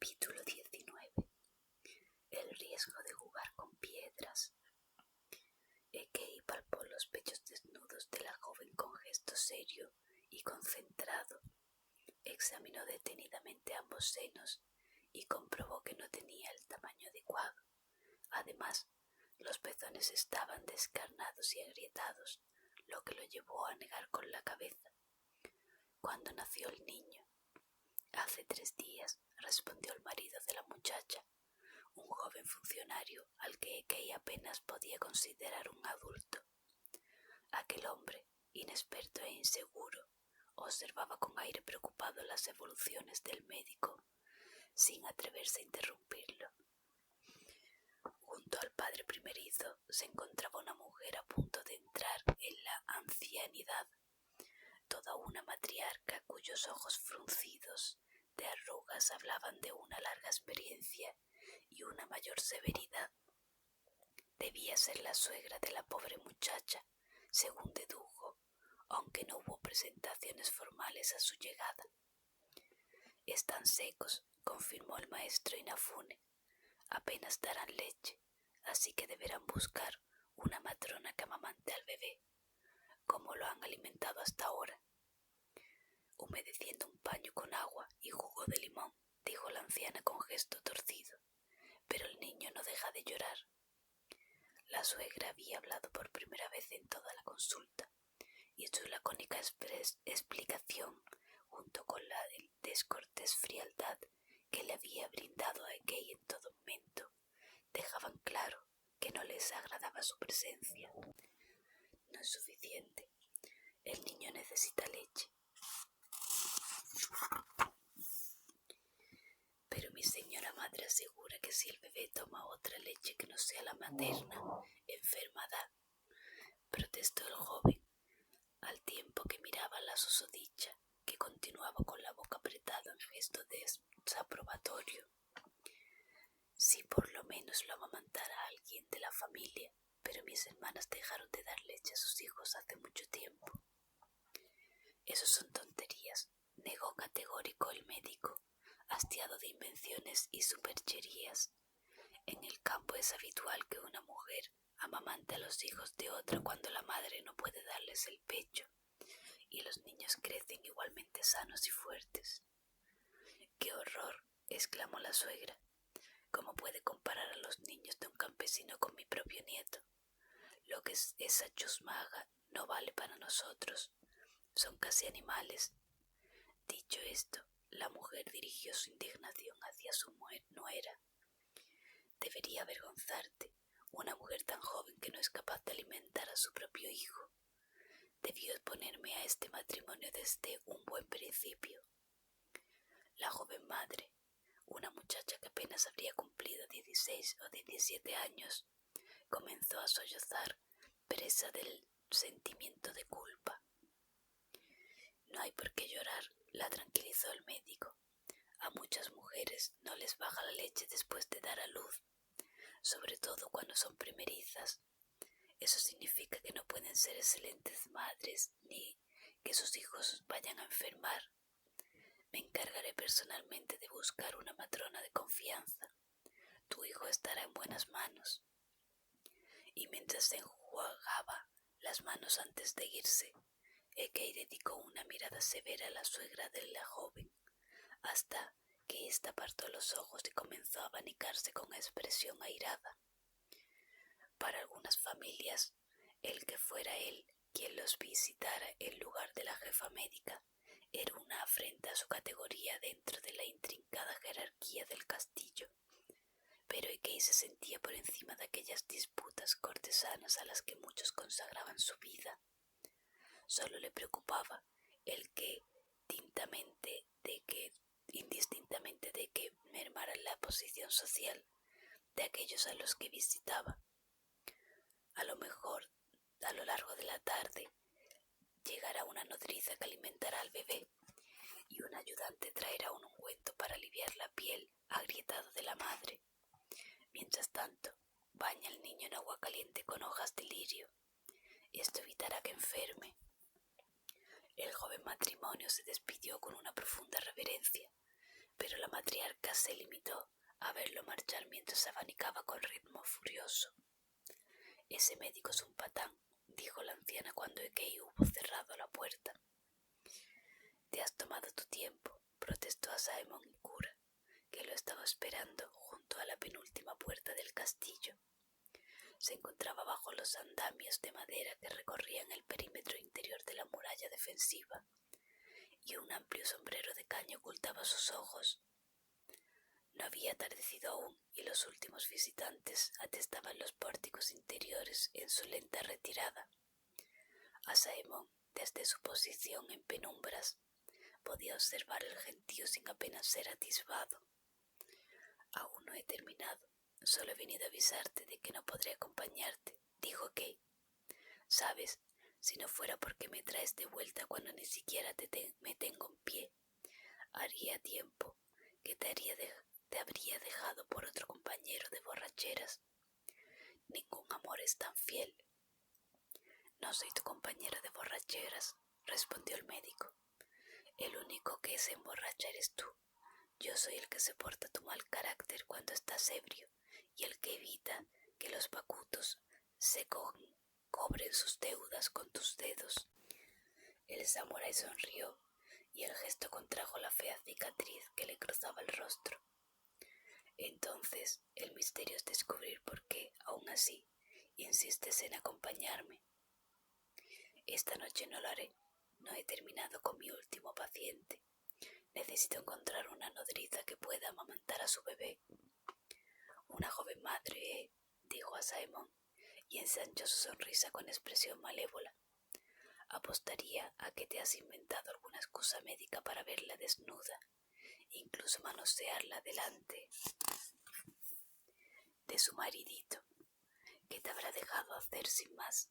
Capítulo 19. El riesgo de jugar con piedras. Ekei palpó los pechos desnudos de la joven con gesto serio y concentrado. Examinó detenidamente ambos senos y comprobó que no tenía el tamaño adecuado. Además, los pezones estaban descarnados y agrietados, lo que lo llevó a negar con la cabeza. ¿Cuándo nació el niño? Hace 3 días, respondió el marido de la muchacha, un joven funcionario al que Ekei apenas podía considerar un adulto. Aquel hombre, inexperto e inseguro, observaba con aire preocupado las evoluciones del médico, sin atreverse a interrumpirlo. Junto al padre primerizo se encontraba una mujer a punto de entrar en la ancianidad, toda una matriarca cuyos ojos fruncidos de arrugas hablaban de una larga experiencia y una mayor severidad. Debía ser la suegra de la pobre muchacha, según dedujo, aunque no hubo presentaciones formales a su llegada. «Están secos», confirmó el maestro Inafune. «Apenas darán leche, así que deberán buscar una matrona que amamante al bebé. ¿Cómo lo han alimentado hasta ahora?» «Humedeciendo un paño con agua y jugo de limón», dijo la anciana con gesto torcido. «Pero el niño no deja de llorar». La suegra había hablado por primera vez en toda la consulta, y su lacónica explicación, junto con la descortés frialdad que le había brindado a Ekei en todo momento, dejaban claro que no les agradaba su presencia. «No es suficiente. El niño necesita leche». «Pero mi señora madre asegura que si el bebé toma otra leche que no sea la materna, enfermará», protestó el joven, al tiempo que miraba a la susodicha, que continuaba con la boca apretada en gesto desaprobatorio. «Si por lo menos lo amamantara alguien de la familia, pero mis hermanas dejaron de dar leche a sus hijos hace mucho tiempo». «Eso son tonterías», negó categórico el médico, hastiado de invenciones y supercherías. «En el campo es habitual que una mujer amamante a los hijos de otra cuando la madre no puede darles el pecho, y los niños crecen igualmente sanos y fuertes». «¡Qué horror!», exclamó la suegra. «¿Cómo puede comparar a los niños de un campesino con mi propio nieto? Lo que esa chusma haga no vale para nosotros. Son casi animales». Dicho esto, la mujer dirigió su indignación hacia su nuera. «Debería avergonzarte, una mujer tan joven que no es capaz de alimentar a su propio hijo. Debió exponerme a este matrimonio desde un buen principio». La joven madre, una muchacha que apenas habría cumplido 16 o 17 años, comenzó a sollozar, presa del sentimiento de culpa. «No hay por qué llorar», la tranquilizó el médico. «A muchas mujeres no les baja la leche después de dar a luz, sobre todo cuando son primerizas. Eso significa que no pueden ser excelentes madres ni que sus hijos vayan a enfermar. Me encargaré personalmente de buscar una matrona de confianza. Tu hijo estará en buenas manos». Y mientras se enjuagaba las manos antes de irse, Ekei dedicó una mirada severa a la suegra de la joven, hasta que ésta apartó los ojos y comenzó a abanicarse con expresión airada. Para algunas familias, el que fuera él quien los visitara en lugar de la jefa médica era una afrenta a su categoría dentro de la intrincada jerarquía del castillo. Pero Ekei se sentía por encima de aquellas disputas cortesanas a las que muchos consagraban su vida. Solo le preocupaba el que, indistintamente de que mermara la posición social de aquellos a los que visitaba. A lo mejor, a lo largo de la tarde, llegará una nodriza que alimentará al bebé, y un ayudante traerá un ungüento para aliviar la piel agrietada de la madre. Mientras tanto, baña al niño en agua caliente con hojas de lirio. Esto evitará que enferme». El joven matrimonio se despidió con una profunda reverencia, pero la matriarca se limitó a verlo marchar mientras abanicaba con ritmo furioso. «Ese médico es un patán», dijo la anciana cuando Ekei hubo cerrado la puerta. «Te has tomado tu tiempo», protestó Asaemon Ikura, que lo estaba esperando junto a la penúltima puerta del castillo. Se encontraba bajo los andamios de madera que recorrían el perímetro interior de la muralla defensiva, y un amplio sombrero de caña ocultaba sus ojos. No había atardecido aún y los últimos visitantes atestaban los pórticos interiores en su lenta retirada. Asaemon, desde su posición en penumbras, podía observar el gentío sin apenas ser atisbado. «Aún no he terminado. Solo he venido a avisarte de que no podré acompañarte», dijo Kei. «Sabes, si no fuera porque me traes de vuelta cuando ni siquiera me tengo en pie, haría tiempo que te habría dejado por otro compañero de borracheras. Ningún amor es tan fiel». «No soy tu compañero de borracheras», respondió el médico. «El único que se emborracha eres tú. Yo soy el que soporta tu mal carácter cuando estás ebrio y el que evita que los bakutos se cobren sus deudas con tus dedos». El samurái sonrió y el gesto contrajo la fea cicatriz que le cruzaba el rostro. «Entonces, el misterio es descubrir por qué, aún así, insistes en acompañarme». «Esta noche no lo haré. No he terminado con mi último paciente. Necesito encontrar una nodriza que pueda amamantar a su bebé». «Una joven madre, dijo Asaemon, y ensanchó su sonrisa con expresión malévola. «Apostaría a que te has inventado alguna excusa médica para verla desnuda, incluso manosearla delante de su maridito. ¿Qué te habrá dejado hacer sin más?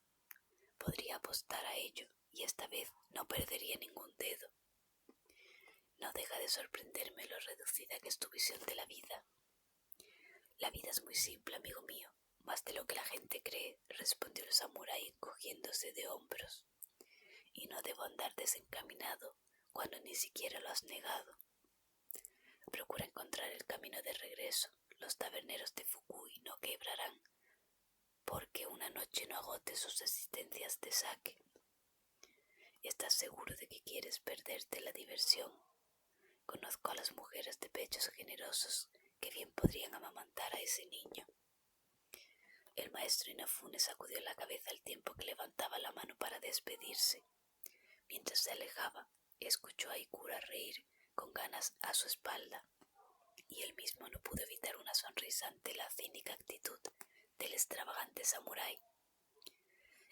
Podría apostar a ello, y esta vez no perdería ningún dedo». «No deja de sorprenderme lo reducida que es tu visión de la vida». «La vida es muy simple, amigo mío, más de lo que la gente cree», respondió el samurái cogiéndose de hombros. «Y no debo andar desencaminado cuando ni siquiera lo has negado. Procura encontrar el camino de regreso. Los taberneros de Fukui no quebrarán porque una noche no agote sus existencias de sake. ¿Estás seguro de que quieres perderte la diversión? Conozco a las mujeres de pechos generosos que bien podrían amamantar a ese niño». El maestro Inafune sacudió la cabeza al tiempo que levantaba la mano para despedirse. Mientras se alejaba, escuchó a Ikura reír con ganas a su espalda, y él mismo no pudo evitar una sonrisa ante la cínica actitud del extravagante samurái.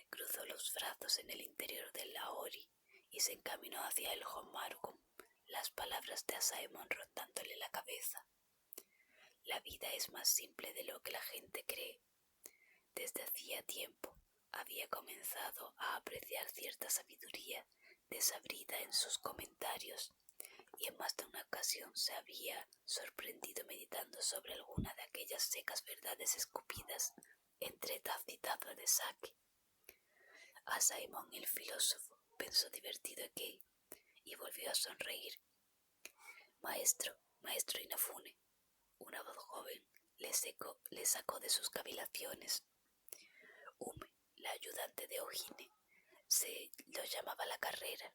Cruzó los brazos en el interior del Laori y se encaminó hacia el Honmaru con las palabras de Asaemon rondándole la cabeza. «La vida es más simple de lo que la gente cree». Desde hacía tiempo había comenzado a apreciar cierta sabiduría desabrida en sus comentarios, y en más de una ocasión se había sorprendido meditando sobre alguna de aquellas secas verdades escupidas entre taza y taza de sake. Asaemon el filósofo, pensó divertido Ekei, y volvió a sonreír. Maestro Inafune», una voz joven le sacó de sus cavilaciones. Ume, la ayudante de Ojine, se lo llamaba la carrera,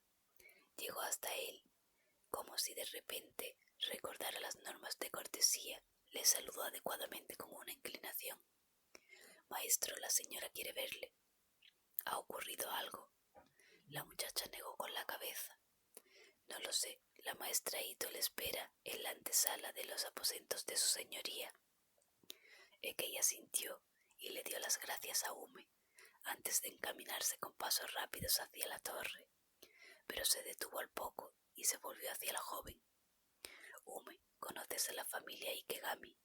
llegó hasta él, como si de repente recordara las normas de cortesía. Le saludó adecuadamente con una inclinación. «Maestro, la señora quiere verle». «¿Ha ocurrido algo?». La muchacha negó con la cabeza. «No lo sé. La maestra Ito le espera en la antesala de los aposentos de su señoría». Ekei asintió y le dio las gracias a Ume antes de encaminarse con pasos rápidos hacia la torre, pero se detuvo al poco y se volvió hacia la joven. «Ume, ¿conoces a la familia Ikegami?».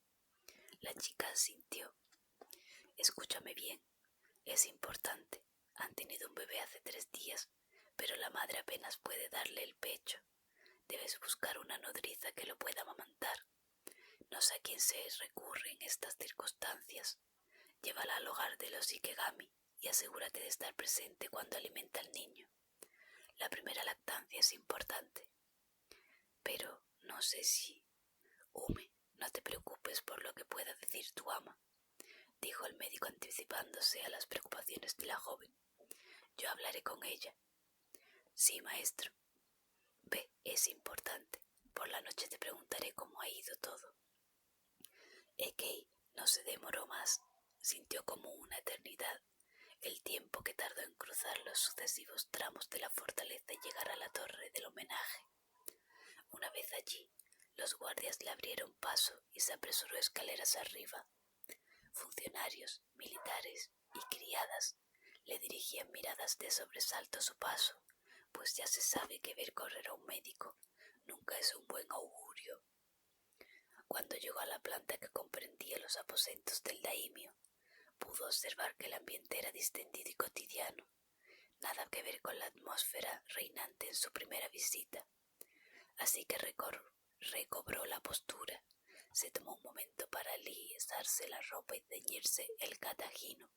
La chica asintió. «Escúchame bien, es importante. Han tenido un bebé hace 3 días, pero la madre apenas puede darle el pecho. Debes buscar una nodriza que lo pueda amamantar. No sé a quién se recurre en estas circunstancias. Llévala al hogar de los Ikegami y asegúrate de estar presente cuando alimenta al niño. La primera lactancia es importante». «Pero no sé si...». «Ume, No te preocupes por lo que pueda decir tu ama, dijo el médico anticipándose a las preocupaciones de la joven. Yo hablaré con ella. Sí, maestro. Ve, es importante. Por la noche te preguntaré cómo ha ido todo. Ekei no se demoró más. Sintió como una eternidad el tiempo que tardó en cruzar los sucesivos tramos de la fortaleza y llegar a la torre del homenaje. Una vez allí, los guardias le abrieron paso y se apresuró escaleras arriba. Funcionarios, militares y criadas le dirigían miradas de sobresalto a su paso, pues ya se sabe que ver correr a un médico nunca es un buen augurio. Cuando llegó a la planta que comprendía los aposentos del daimio, pudo observar que el ambiente era distendido y cotidiano, nada que ver con la atmósfera reinante en su primera visita. Así que recobró la postura, se tomó un momento para alisarse la ropa y ceñirse el katajino,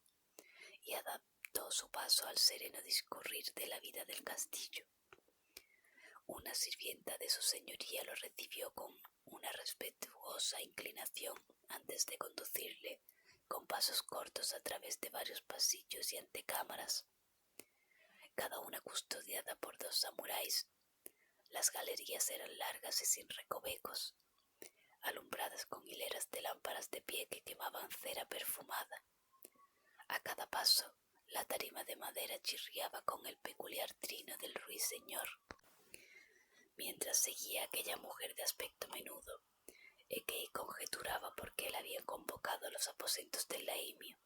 y adaptó su paso al sereno discurrir de la vida del castillo. Una sirvienta de su señoría lo recibió con una respetuosa inclinación antes de conducirle con pasos cortos a través de varios pasillos y antecámaras, cada una custodiada por 2 samuráis. Las galerías eran largas y sin recovecos, alumbradas con hileras de lámparas de pie que quemaban cera perfumada. A cada paso, la tarima de madera chirriaba con el peculiar trino del ruiseñor. Mientras seguía aquella mujer de aspecto menudo, Ekei conjeturaba por qué la habían convocado a los aposentos del daimio.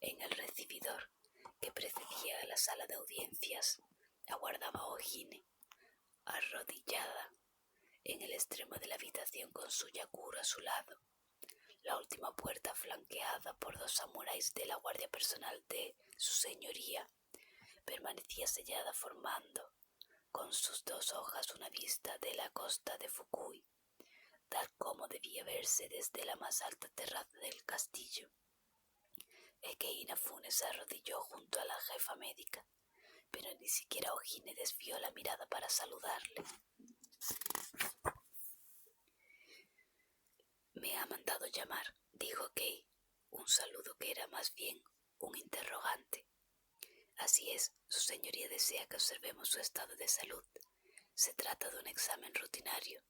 En el recibidor, que precedía a la sala de audiencias, aguardaba Ojine, arrodillada en el extremo de la habitación con su yakuro a su lado. La última puerta, flanqueada por 2 samuráis de la guardia personal de su señoría, permanecía sellada formando con sus 2 hojas una vista de la costa de Fukui, tal como debía verse desde la más alta terraza del castillo. Ekei Inafune se arrodilló junto a la jefa médica, pero ni siquiera Ojine desvió la mirada para saludarle. Me ha mandado llamar, dijo Kei, un saludo que era más bien un interrogante. Así es, su señoría desea que observemos su estado de salud. Se trata de un examen rutinario.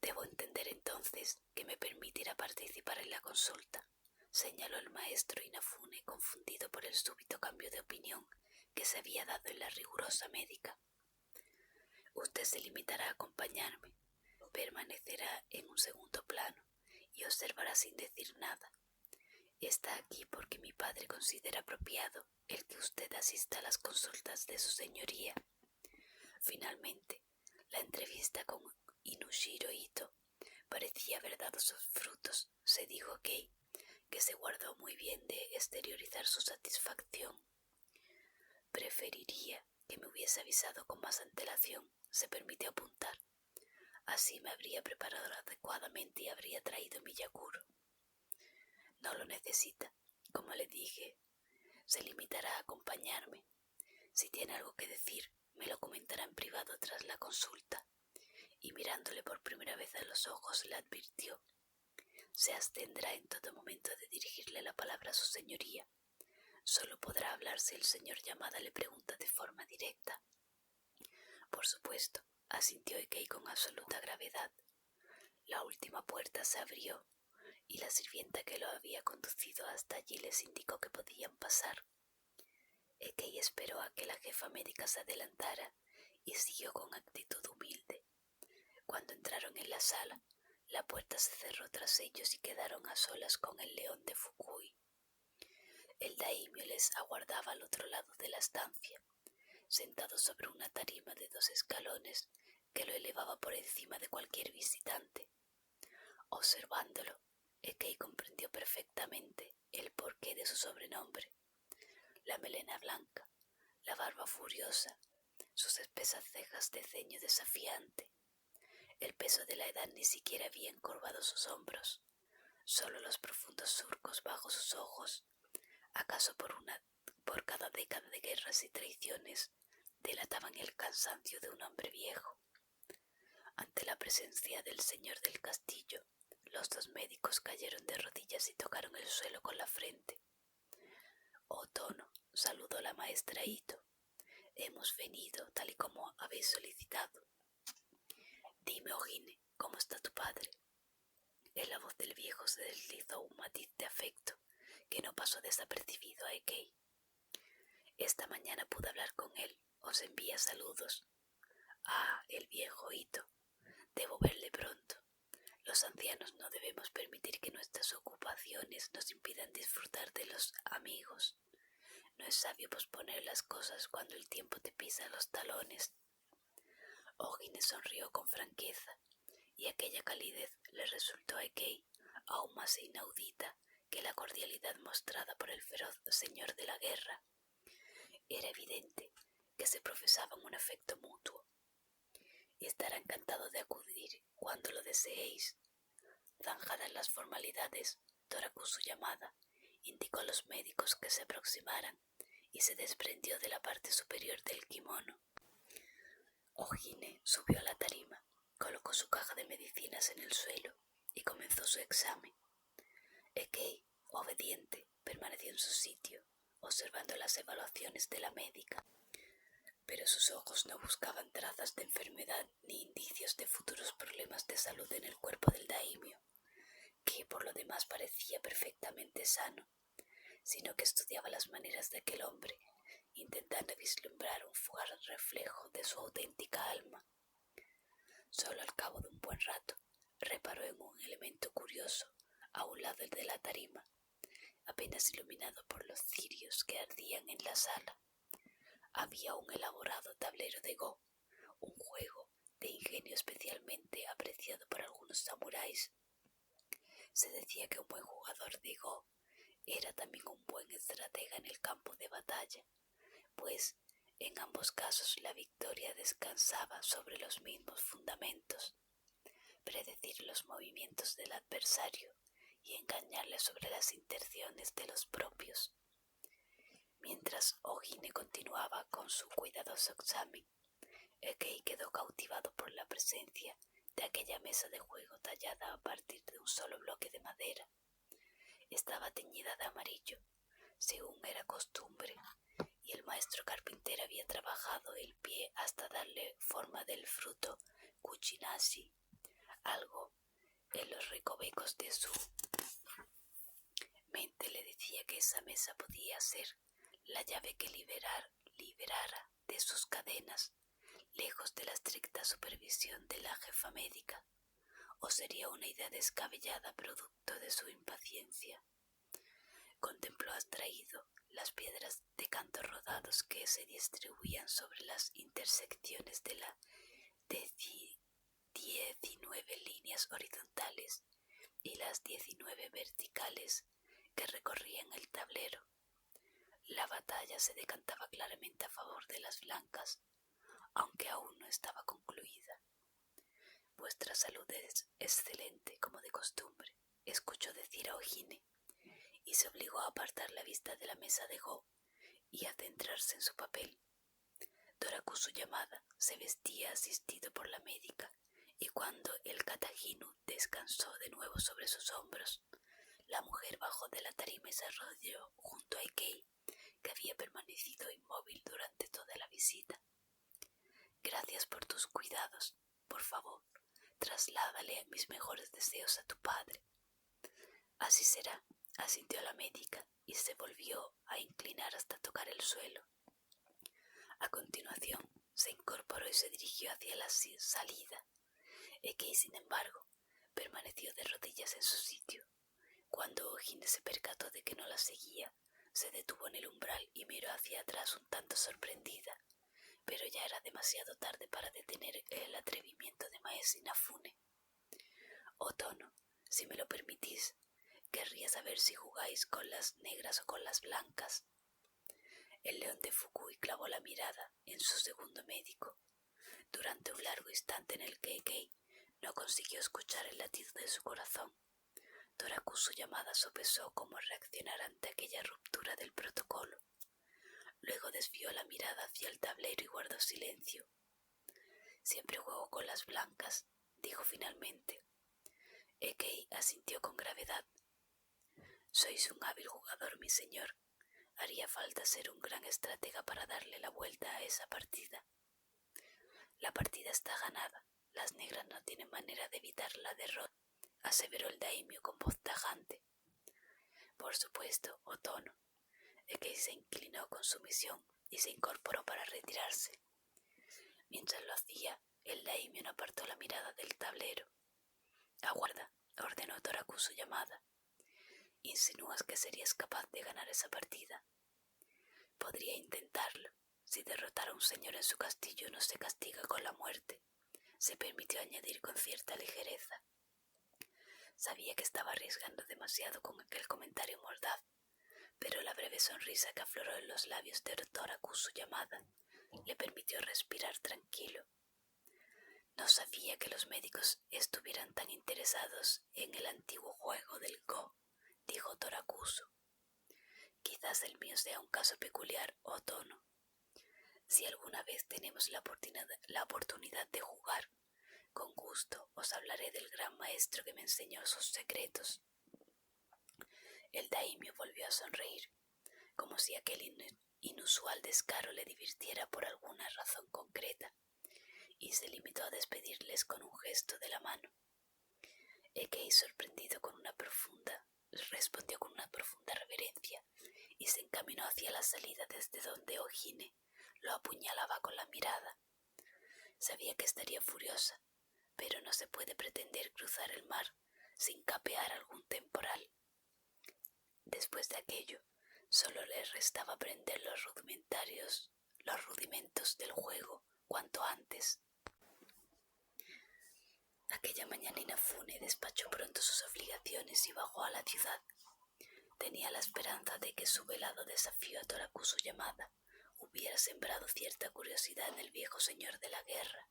Debo entender entonces que me permitirá participar en la consulta, señaló el maestro Inafune, confundido por el súbito cambio de opinión que se había dado en la rigurosa médica. Usted se limitará a acompañarme, permanecerá en un segundo plano y observará sin decir nada. Está aquí porque mi padre considera apropiado el que usted asista a las consultas de su señoría. Finalmente, la entrevista con Inushiro Ito parecía haber dado sus frutos. Se dijo Kei, que se guardó muy bien de exteriorizar su satisfacción. Preferiría que me hubiese avisado con más antelación, se permitió apuntar. Así me habría preparado adecuadamente y habría traído mi yakuro. No lo necesita. Como le dije, se limitará a acompañarme. Si tiene algo que decir, me lo comentará en privado tras la consulta. Y mirándole por primera vez a los ojos, le advirtió: se abstendrá en todo momento de dirigirle la palabra a su señoría. Solo podrá hablar si el señor Yamada le pregunta de forma directa. Por supuesto, asintió Ekei con absoluta gravedad. La última puerta se abrió y la sirvienta que lo había conducido hasta allí les indicó que podían pasar. Ekei esperó a que la jefa médica se adelantara y siguió con actitud humilde. Cuando entraron en la sala, la puerta se cerró tras ellos y quedaron a solas con el león de Fukui. El daimio les aguardaba al otro lado de la estancia, sentado sobre una tarima de 2 escalones que lo elevaba por encima de cualquier visitante. Observándolo, Ekei comprendió perfectamente el porqué de su sobrenombre. La melena blanca, la barba furiosa, sus espesas cejas de ceño desafiante. El peso de la edad ni siquiera había encorvado sus hombros, solo los profundos surcos bajo sus ojos, acaso por cada década de guerras y traiciones, delataban el cansancio de un hombre viejo. Ante la presencia del señor del castillo, Los dos médicos cayeron de rodillas y tocaron el suelo con la frente. «Oh, Tono», saludó la maestra Ito. «Hemos venido tal y como habéis solicitado. Dime, Ojine, ¿cómo está tu padre?» En la voz del viejo se deslizó un matiz de afecto que no pasó desapercibido a Ekei. «Esta mañana pude hablar con él. Os envía saludos». «Ah, el viejo Ito. Debo verle pronto. Los ancianos no debemos permitir que nuestras ocupaciones nos impidan disfrutar de los amigos. No es sabio posponer las cosas cuando el tiempo te pisa los talones». Ojine sonrió con franqueza, y aquella calidez le resultó a Ekei aún más inaudita que la cordialidad mostrada por el feroz señor de la guerra. Era evidente que se profesaban un afecto mutuo. «Estará encantado de acudir cuando lo deseéis». Zanjadas las formalidades, Torakusu Yamada indicó a los médicos que se aproximaran y se desprendió de la parte superior del kimono. Ojine subió a la tarima, colocó su caja de medicinas en el suelo y comenzó su examen. Ekei, obediente, permaneció en su sitio, observando las evaluaciones de la médica. Pero sus ojos no buscaban trazas de enfermedad ni indicios de futuros problemas de salud en el cuerpo del daimio, que por lo demás parecía perfectamente sano, sino que estudiaba las maneras de aquel hombre, intentando vislumbrar un fugaz reflejo de su auténtica alma. Solo al cabo de un buen rato reparó en un elemento curioso a un lado de la tarima, apenas iluminado por los cirios que ardían en la sala. Había un elaborado tablero de Go, un juego de ingenio especialmente apreciado por algunos samuráis. Se decía que un buen jugador de Go era también un buen estratega en el campo de batalla, pues en ambos casos la victoria descansaba sobre los mismos fundamentos: predecir los movimientos del adversario y engañarle sobre las intenciones de los propios. Mientras Ojine continuaba con su cuidadoso examen, Ekei quedó cautivado por la presencia de aquella mesa de juego tallada a partir de un solo bloque de madera. Estaba teñida de amarillo, según era costumbre, y el maestro carpintero había trabajado el pie hasta darle forma del fruto kuchinashi. Algo en los recovecos de su mente le decía que esa mesa podía ser la llave que liberara de sus cadenas, lejos de la estricta supervisión de la jefa médica, o sería una idea descabellada producto de su impaciencia. Contempló abstraído las piedras de canto rodados que se distribuían sobre las intersecciones de las 19 líneas horizontales y las 19 verticales que recorrían el tablero. La batalla se decantaba claramente a favor de las blancas, aunque aún no estaba concluida. «Vuestra salud es excelente, como de costumbre», escuchó decir a Ojine, y se obligó a apartar la vista de la mesa de Go y a centrarse en su papel. Torakusu Yamada se vestía asistido por la médica, y cuando el kataginu descansó de nuevo sobre sus hombros, la mujer bajó de la tarima y se arrodilló junto a Ekei, que había permanecido inmóvil durante toda la visita. «Gracias por tus cuidados. Por favor, trasládale mis mejores deseos a tu padre». «Así será», asintió la médica y se volvió a inclinar hasta tocar el suelo. A continuación se incorporó y se dirigió hacia la salida. Ekei, sin embargo, permaneció de rodillas en su sitio. Cuando Ojine se percató de que no la seguía, se detuvo en el umbral y miró hacia atrás un tanto sorprendida, pero ya era demasiado tarde para detener el atrevimiento de Maese Inafune. «Oh, Tono, si me lo permitís, querría saber si jugáis con las negras o con las blancas». El león de Fukui clavó la mirada en su segundo médico, durante un largo instante en el que Ekei no consiguió escuchar el latido de su corazón. Torakusu Yamada sopesó cómo reaccionar ante aquella ruptura del protocolo. Luego desvió la mirada hacia el tablero y guardó silencio. «Siempre juego con las blancas», dijo finalmente. Ekei asintió con gravedad. Sois un hábil jugador, mi señor. Haría falta ser un gran estratega para darle la vuelta a esa partida. La partida está ganada. Las negras no tienen manera de evitar la derrota, aseveró el daimio con voz tajante. Por supuesto, oh Tono. Ekei se inclinó con sumisión y se incorporó para retirarse. Mientras lo hacía, el daimio no apartó la mirada del tablero. Aguarda, ordenó Torakusu Yamada. ¿Insinúas que serías capaz de ganar esa partida? Podría intentarlo. Si derrotar a un señor en su castillo no se castiga con la muerte, se permitió añadir con cierta ligereza. Sabía que estaba arriesgando demasiado con aquel comentario mordaz, pero la breve sonrisa que afloró en los labios de Torakusu Yamada le permitió respirar tranquilo. No sabía que los médicos estuvieran tan interesados en el antiguo juego del Go, dijo Torakusu. Quizás el mío sea un caso peculiar, oh Tono. Si alguna vez tenemos la oportunidad de jugar, con gusto os hablaré del gran maestro que me enseñó sus secretos. El daimio volvió a sonreír, como si aquel inusual descaro le divirtiera por alguna razón concreta, y se limitó a despedirles con un gesto de la mano. Ekei, sorprendido respondió con una profunda reverencia y se encaminó hacia la salida desde donde Ojine lo apuñalaba con la mirada. Sabía que estaría furiosa, pero no se puede pretender cruzar el mar sin capear algún temporal. Después de aquello, solo le restaba aprender los rudimentos del juego cuanto antes. Aquella mañana Inafune despachó pronto sus obligaciones y bajó a la ciudad. Tenía la esperanza de que su velado desafío a Torakusu Yamada hubiera sembrado cierta curiosidad en el viejo señor de la guerra.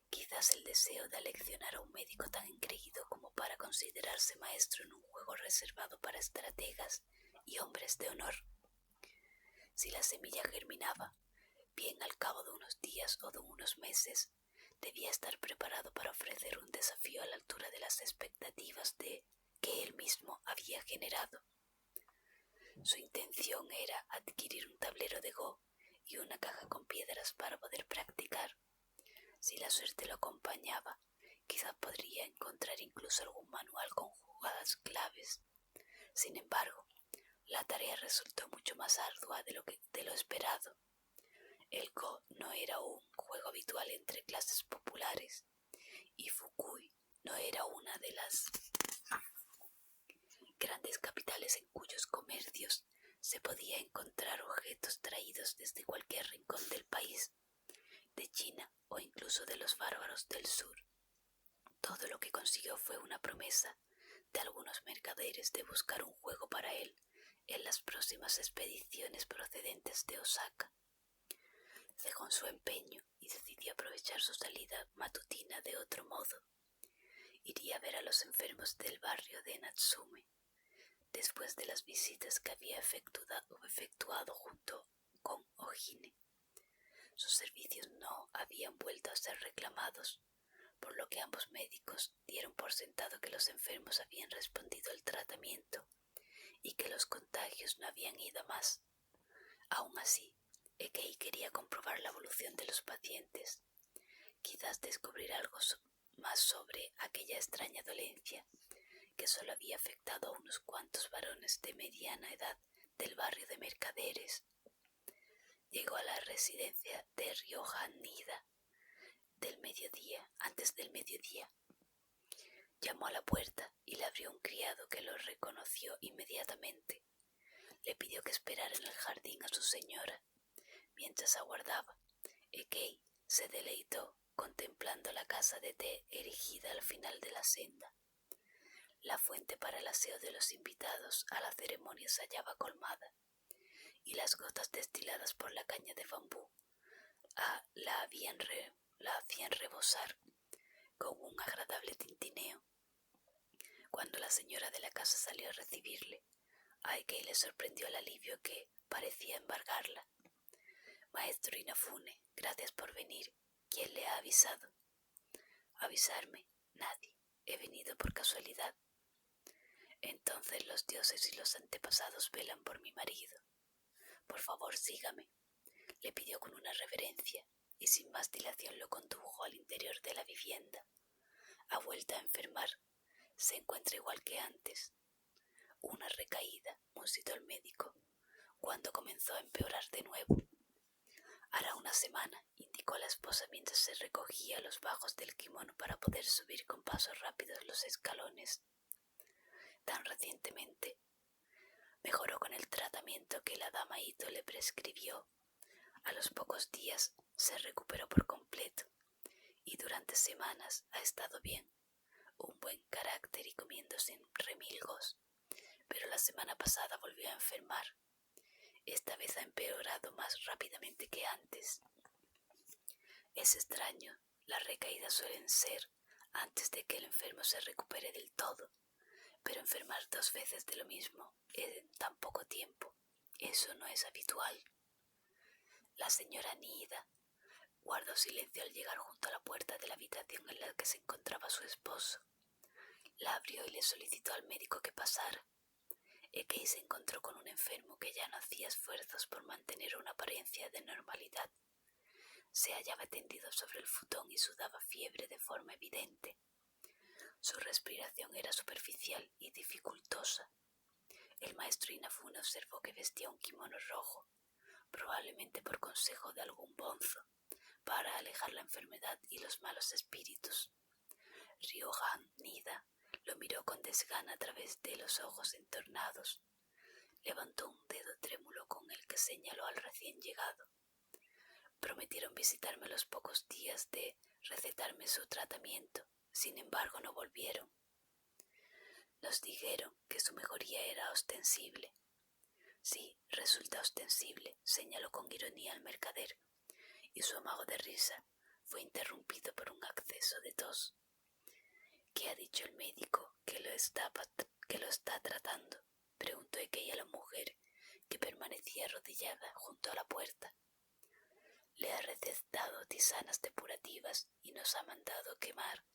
Quizás el deseo de aleccionar a un médico tan engreído como para considerarse maestro en un juego reservado para estrategas y hombres de honor. Si la semilla germinaba, bien al cabo de unos días o de unos meses, debía estar preparado para ofrecer un desafío a la altura de las expectativas que él mismo había generado. Su intención era adquirir un tablero de Go y una caja con piedras para poder practicar. Si la suerte lo acompañaba, quizá podría encontrar incluso algún manual con jugadas claves. Sin embargo, la tarea resultó mucho más ardua de lo esperado. El Go no era un juego habitual entre clases populares, y Fukui no era una de las grandes capitales en cuyos comercios se podía encontrar objetos traídos desde cualquier rincón del país, de China o incluso de los bárbaros del sur. Todo lo que consiguió fue una promesa de algunos mercaderes de buscar un juego para él en las próximas expediciones procedentes de Osaka. Cegó en su empeño y decidió aprovechar su salida matutina de otro modo. Iría a ver a los enfermos del barrio de Natsume, después de las visitas que había efectuado junto con Ojine. Sus servicios no habían vuelto a ser reclamados, por lo que ambos médicos dieron por sentado que los enfermos habían respondido al tratamiento y que los contagios no habían ido a más. Aún así, Ekei quería comprobar la evolución de los pacientes, quizás descubrir algo más sobre aquella extraña dolencia que solo había afectado a unos cuantos varones de mediana edad del barrio de mercaderes. Llegó a la residencia de Ryoja Nida antes del mediodía. Llamó a la puerta y le abrió un criado que lo reconoció inmediatamente. Le pidió que esperara en el jardín a su señora. Mientras aguardaba, Ekei se deleitó contemplando la casa de té erigida al final de la senda. La fuente para el aseo de los invitados a la ceremonia se hallaba colmada, y las gotas destiladas por la caña de bambú la hacían rebosar con un agradable tintineo. Cuando la señora de la casa salió a recibirle, a Ekei le sorprendió el alivio que parecía embargarla. «Maestro Inafune, gracias por venir. ¿Quién le ha avisado?» «¿Avisarme? Nadie. He venido por casualidad. sé si los antepasados velan por mi marido. Por favor, sígame, le pidió con una reverencia, y sin más dilación lo condujo al interior de la vivienda. Ha vuelto a enfermar. Se encuentra igual que antes. Una recaída, musitó el médico, cuando comenzó a empeorar de nuevo. Hará una semana, indicó la esposa mientras se recogía los bajos del kimono para poder subir con pasos rápidos los escalones. Tan recientemente. Mejoró con el tratamiento que la dama Ito le prescribió. A los pocos días se recuperó por completo y durante semanas ha estado bien. Un buen carácter y comiendo sin remilgos. Pero la semana pasada volvió a enfermar. Esta vez ha empeorado más rápidamente que antes. Es extraño, las recaídas suelen ser antes de que el enfermo se recupere del todo, pero enfermar 2 veces de lo mismo en tan poco tiempo, eso no es habitual. La señora Nida guardó silencio al llegar junto a la puerta de la habitación en la que se encontraba su esposo. La abrió y le solicitó al médico que pasara. Ekei se encontró con un enfermo que ya no hacía esfuerzos por mantener una apariencia de normalidad. Se hallaba tendido sobre el futón y sudaba fiebre de forma evidente. Su respiración era superficial y dificultosa. El maestro Inafune observó que vestía un kimono rojo, probablemente por consejo de algún bonzo, para alejar la enfermedad y los malos espíritus. Ryohan Nida lo miró con desgana a través de los ojos entornados. Levantó un dedo trémulo con el que señaló al recién llegado. Prometieron visitarme a los pocos días de recetarme su tratamiento. Sin embargo, no volvieron. Nos dijeron que su mejoría era ostensible. Sí, resulta ostensible, señaló con ironía el mercader, y su amago de risa fue interrumpido por un acceso de tos. ¿Qué ha dicho el médico que lo está tratando?, preguntó Ekei a la mujer, que permanecía arrodillada junto a la puerta. Le ha recetado tisanas depurativas y nos ha mandado quemar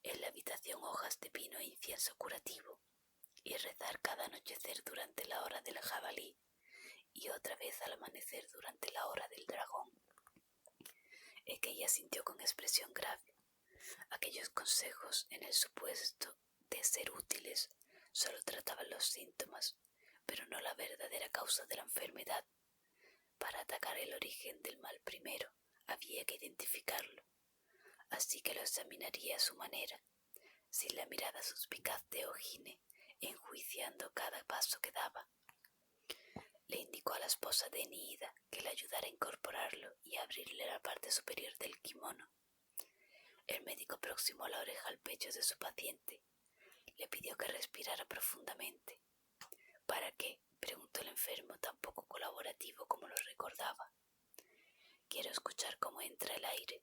en la habitación hojas de pino e incienso curativo y rezar cada anochecer durante la hora del jabalí y otra vez al amanecer durante la hora del dragón. Ekei asintió con expresión grave. Aquellos consejos, en el supuesto de ser útiles, solo trataban los síntomas, pero no la verdadera causa de la enfermedad. Para atacar el origen del mal primero, había que identificarlo, así que lo examinaría a su manera, sin la mirada suspicaz de Ojine, enjuiciando cada paso que daba. Le indicó a la esposa de Niida que le ayudara a incorporarlo y a abrirle la parte superior del kimono. El médico aproximó la oreja al pecho de su paciente. Le pidió que respirara profundamente. ¿Para qué?, preguntó el enfermo, tan poco colaborativo como lo recordaba. Quiero escuchar cómo entra el aire.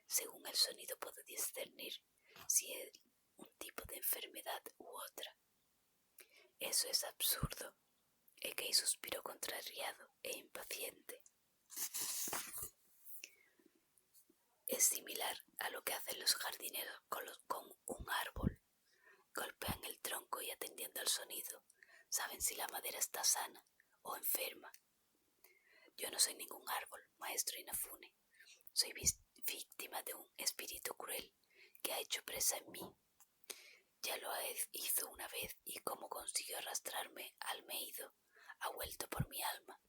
Según el sonido puedo discernir si es un tipo de enfermedad u otra. Eso es absurdo. Ekei suspiró contrariado e impaciente. Es similar a lo que hacen los jardineros con un árbol. Golpean el tronco y, atendiendo al sonido, saben si la madera está sana o enferma. Yo no soy ningún árbol, maestro Inafune. Soy víctima de un espíritu cruel que ha hecho presa en mí. Ya lo hizo una vez y como consiguió arrastrarme al Meido, ha vuelto por mi alma.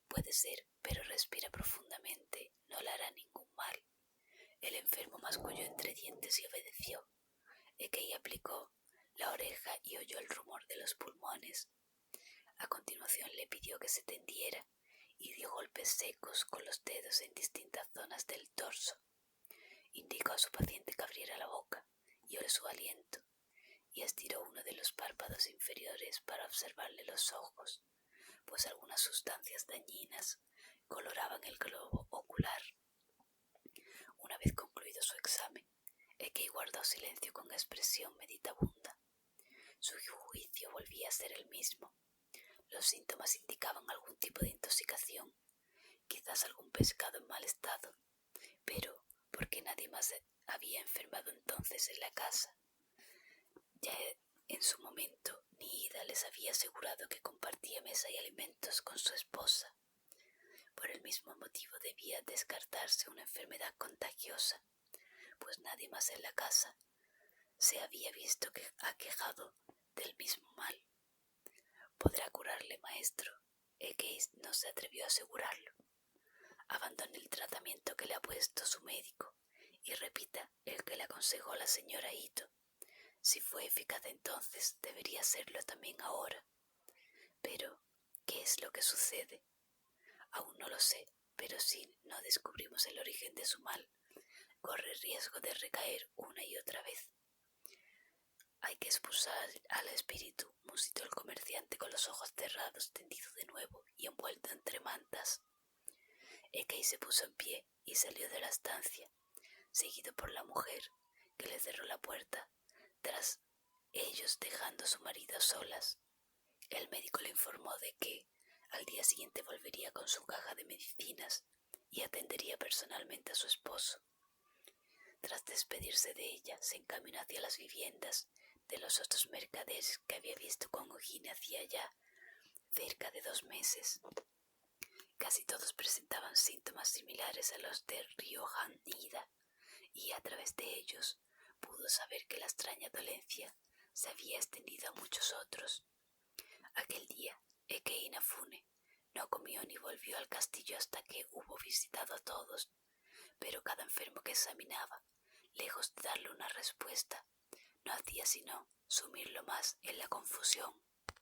Puede ser, pero respira profundamente, no le hará ningún mal. El enfermo masculló entre dientes y obedeció. Ekei aplicó la oreja y oyó el rumor de los pulmones. A continuación le pidió que se tendiera y dio golpes secos con los dedos en distintas zonas del torso. Indicó a su paciente que abriera la boca y olió su aliento, y estiró uno de los párpados inferiores para observarle los ojos, pues algunas sustancias dañinas coloraban el globo ocular. Una vez concluido su examen, Ekei guardó silencio con expresión meditabunda. Su juicio volvía a ser el mismo. Los síntomas indicaban algún tipo de intoxicación, quizás algún pescado en mal estado, pero ¿por qué nadie más había enfermado entonces en la casa? Ya en su momento Nida les había asegurado que compartía mesa y alimentos con su esposa. Por el mismo motivo debía descartarse una enfermedad contagiosa, pues nadie más en la casa se había visto aquejado del mismo mal. ¿Podrá curarle, maestro? Ekeis no se atrevió a asegurarlo. Abandone el tratamiento que le ha puesto su médico y repita el que le aconsejó la señora Ito. Si fue eficaz entonces, debería serlo también ahora. Pero, ¿qué es lo que sucede? Aún no lo sé, pero si no descubrimos el origen de su mal, corre riesgo de recaer una y otra vez. Hay que expulsar al espíritu, musitó el comerciante con los ojos cerrados, tendido de nuevo y envuelto entre mantas. Ekei se puso en pie y salió de la estancia, seguido por la mujer, que le cerró la puerta tras ellos, dejando a su marido a solas. El médico le informó de que al día siguiente volvería con su caja de medicinas y atendería personalmente a su esposo. Tras despedirse de ella, se encaminó hacia las viviendas de los otros mercaderes que había visto con Ojine hacía ya cerca de 2 meses. Casi todos presentaban síntomas similares a los de Ryohan Nida, y a través de ellos pudo saber que la extraña dolencia se había extendido a muchos otros. Aquel día, Ekei Inafune no comió ni volvió al castillo hasta que hubo visitado a todos, pero cada enfermo que examinaba, lejos de darle una respuesta, no hacía sino sumirlo más en la confusión.